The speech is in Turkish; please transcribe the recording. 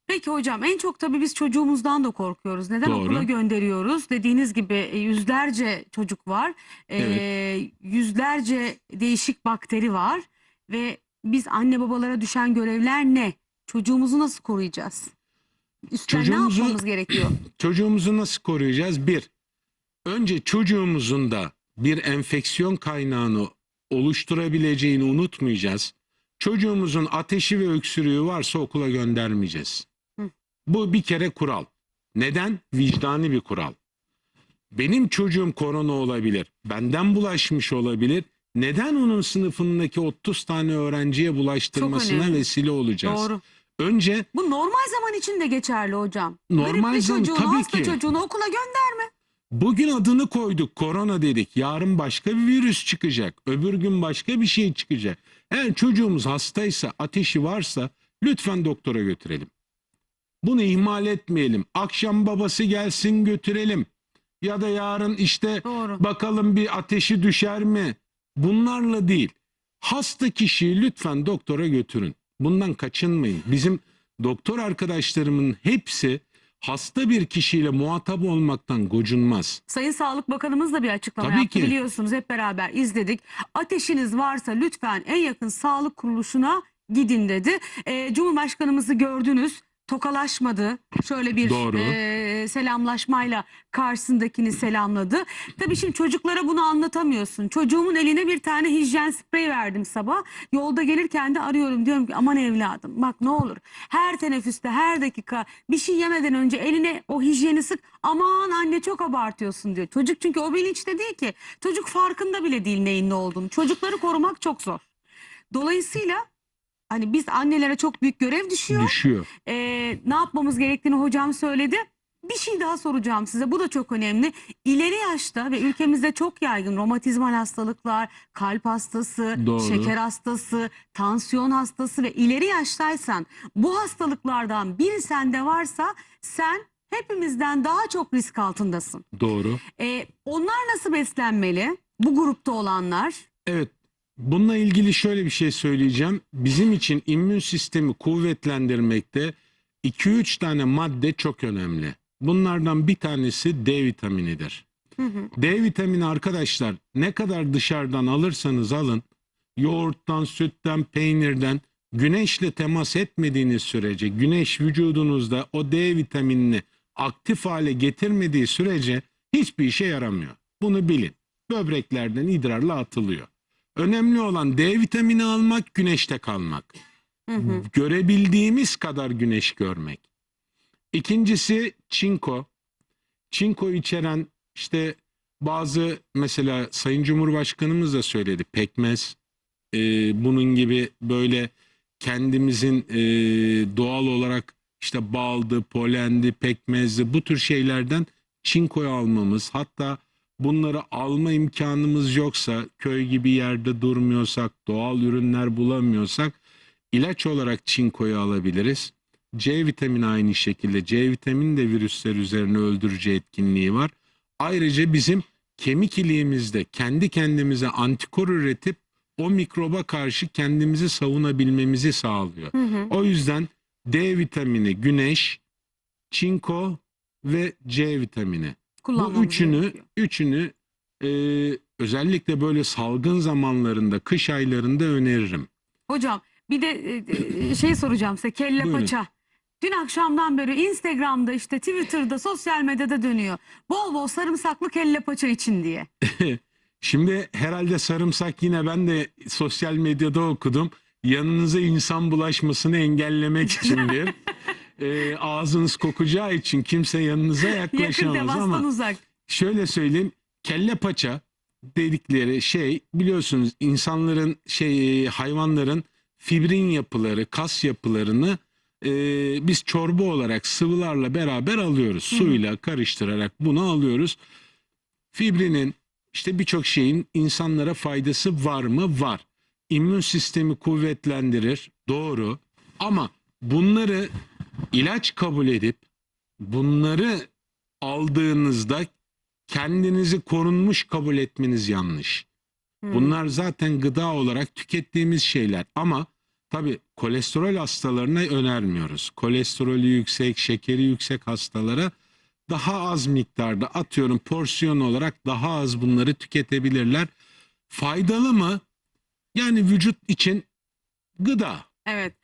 Peki hocam, en çok tabii biz çocuğumuzdan da korkuyoruz. Neden okula Doğru. gönderiyoruz? Dediğiniz gibi yüzlerce çocuk var. Evet. Yüzlerce değişik bakteri var. Ve biz anne babalara düşen görevler ne? Çocuğumuzu nasıl koruyacağız? Üstten ne Çocuğumuzu yapmamız gerekiyor? çocuğumuzu nasıl koruyacağız? Bir, önce çocuğumuzun da bir enfeksiyon kaynağını oluşturabileceğini unutmayacağız. Çocuğumuzun ateşi ve öksürüğü varsa okula göndermeyeceğiz. Hı. Bu bir kere kural. Neden? Vicdani bir kural. Benim çocuğum korona olabilir. Benden bulaşmış olabilir. Neden onun sınıfındaki 30 tane öğrenciye Çok bulaştırmasına önemli. vesile olacağız? Doğru. Önce Bu normal zaman için de geçerli hocam. normal Gripli zaman çocuğunu, tabii hasta ki. çocuğunu okula gönderme. Bugün adını koyduk, korona dedik. Yarın başka bir virüs çıkacak. Öbür gün başka bir şey çıkacak. Eğer çocuğumuz hastaysa, ateşi varsa lütfen doktora götürelim. Bunu ihmal etmeyelim. Akşam babası gelsin götürelim. Ya da yarın işte Doğru. bakalım bir ateşi düşer mi? Bunlarla değil. Hasta kişiyi lütfen doktora götürün. Bundan kaçınmayın. Bizim doktor arkadaşlarımın hepsi hasta bir kişiyle muhatap olmaktan gocunmaz. Sayın Sağlık Bakanımız da bir açıklama Tabii yaptı, ki. biliyorsunuz, hep beraber izledik. Ateşiniz varsa lütfen en yakın sağlık kuruluşuna gidin dedi. Cumhurbaşkanımızı gördünüz, tokalaşmadı. Şöyle bir Doğru. selamlaşmayla karşısındakini selamladı. Tabii şimdi çocuklara bunu anlatamıyorsun. Çocuğumun eline bir tane hijyen spreyi verdim sabah. Yolda gelirken de arıyorum, diyorum ki aman evladım bak ne olur. Her teneffüste, her dakika bir şey yemeden önce eline o hijyeni sık. Aman anne çok abartıyorsun diyor. Çocuk çünkü o bilinçte değil ki. Çocuk farkında bile değil neyin ne olduğunu. Çocukları korumak çok zor. Dolayısıyla hani biz annelere çok büyük görev düşüyor. Düşüyor. Ne yapmamız gerektiğini hocam söyledi. Bir şey daha soracağım size. Bu da çok önemli. İleri yaşta ve ülkemizde çok yaygın romatizmal hastalıklar, kalp hastası, Doğru. şeker hastası, tansiyon hastası ve ileri yaştaysan bu hastalıklardan biri sende varsa sen hepimizden daha çok risk altındasın. Doğru. Onlar nasıl beslenmeli? Bu grupta olanlar. Evet. Bununla ilgili şöyle bir şey söyleyeceğim. Bizim için immün sistemi kuvvetlendirmekte 2-3 tane madde çok önemli. Bunlardan bir tanesi D vitaminidir. D vitamini arkadaşlar ne kadar dışarıdan alırsanız alın, yoğurttan, sütten, peynirden, güneşle temas etmediğiniz sürece, güneş vücudunuzda o D vitaminini aktif hale getirmediği sürece hiçbir işe yaramıyor. Bunu bilin. Böbreklerden idrarla atılıyor. Önemli olan D vitamini almak, güneşte kalmak. Görebildiğimiz kadar güneş görmek. İkincisi çinko. Çinko içeren işte bazı, mesela Sayın Cumhurbaşkanımız da söyledi, pekmez, bunun gibi böyle kendimizin doğal olarak işte baldı, polendi, pekmezdi bu tür şeylerden çinkoyu almamız, hatta bunları alma imkanımız yoksa, köy gibi yerde durmuyorsak, doğal ürünler bulamıyorsak ilaç olarak çinkoyu alabiliriz. C vitamini aynı şekilde. C vitamini de virüsler üzerine öldürücü etkinliği var. Ayrıca bizim kemik iliğimizde kendi kendimize antikor üretip o mikroba karşı kendimizi savunabilmemizi sağlıyor. O yüzden D vitamini, güneş, çinko ve C vitamini. Bu Kullanmamız gerekiyor. üçünü özellikle böyle salgın zamanlarında, kış aylarında öneririm. Hocam bir de şey soracağım size, kelle Buyurun. paça. Dün akşamdan beri Instagram'da, işte Twitter'da, sosyal medyada dönüyor. Bol bol sarımsaklı kelle paça için diye. Şimdi herhalde sarımsak, yine ben de sosyal medyada okudum. Yanınıza insan bulaşmasını engellemek içindir. Ağzınız kokacağı için kimse yanınıza Yakın yaklaşamaz temastan ama uzak. şöyle söyleyeyim, kelle paça dedikleri şey, biliyorsunuz insanların hayvanların fibrin yapıları, kas yapılarını biz çorba olarak sıvılarla beraber alıyoruz. Suyla karıştırarak bunu alıyoruz. Fibrinin, işte birçok şeyin insanlara faydası var mı? Var. İmmün sistemi kuvvetlendirir. Doğru. Ama bunları ilaç kabul edip bunları aldığınızda kendinizi korunmuş kabul etmeniz yanlış. Bunlar zaten gıda olarak tükettiğimiz şeyler, ama Tabii kolesterol hastalarına önermiyoruz. Kolesterolü yüksek, şekeri yüksek hastalara daha az miktarda, atıyorum porsiyon olarak daha az bunları tüketebilirler. Faydalı mı? Yani vücut için gıda. Evet.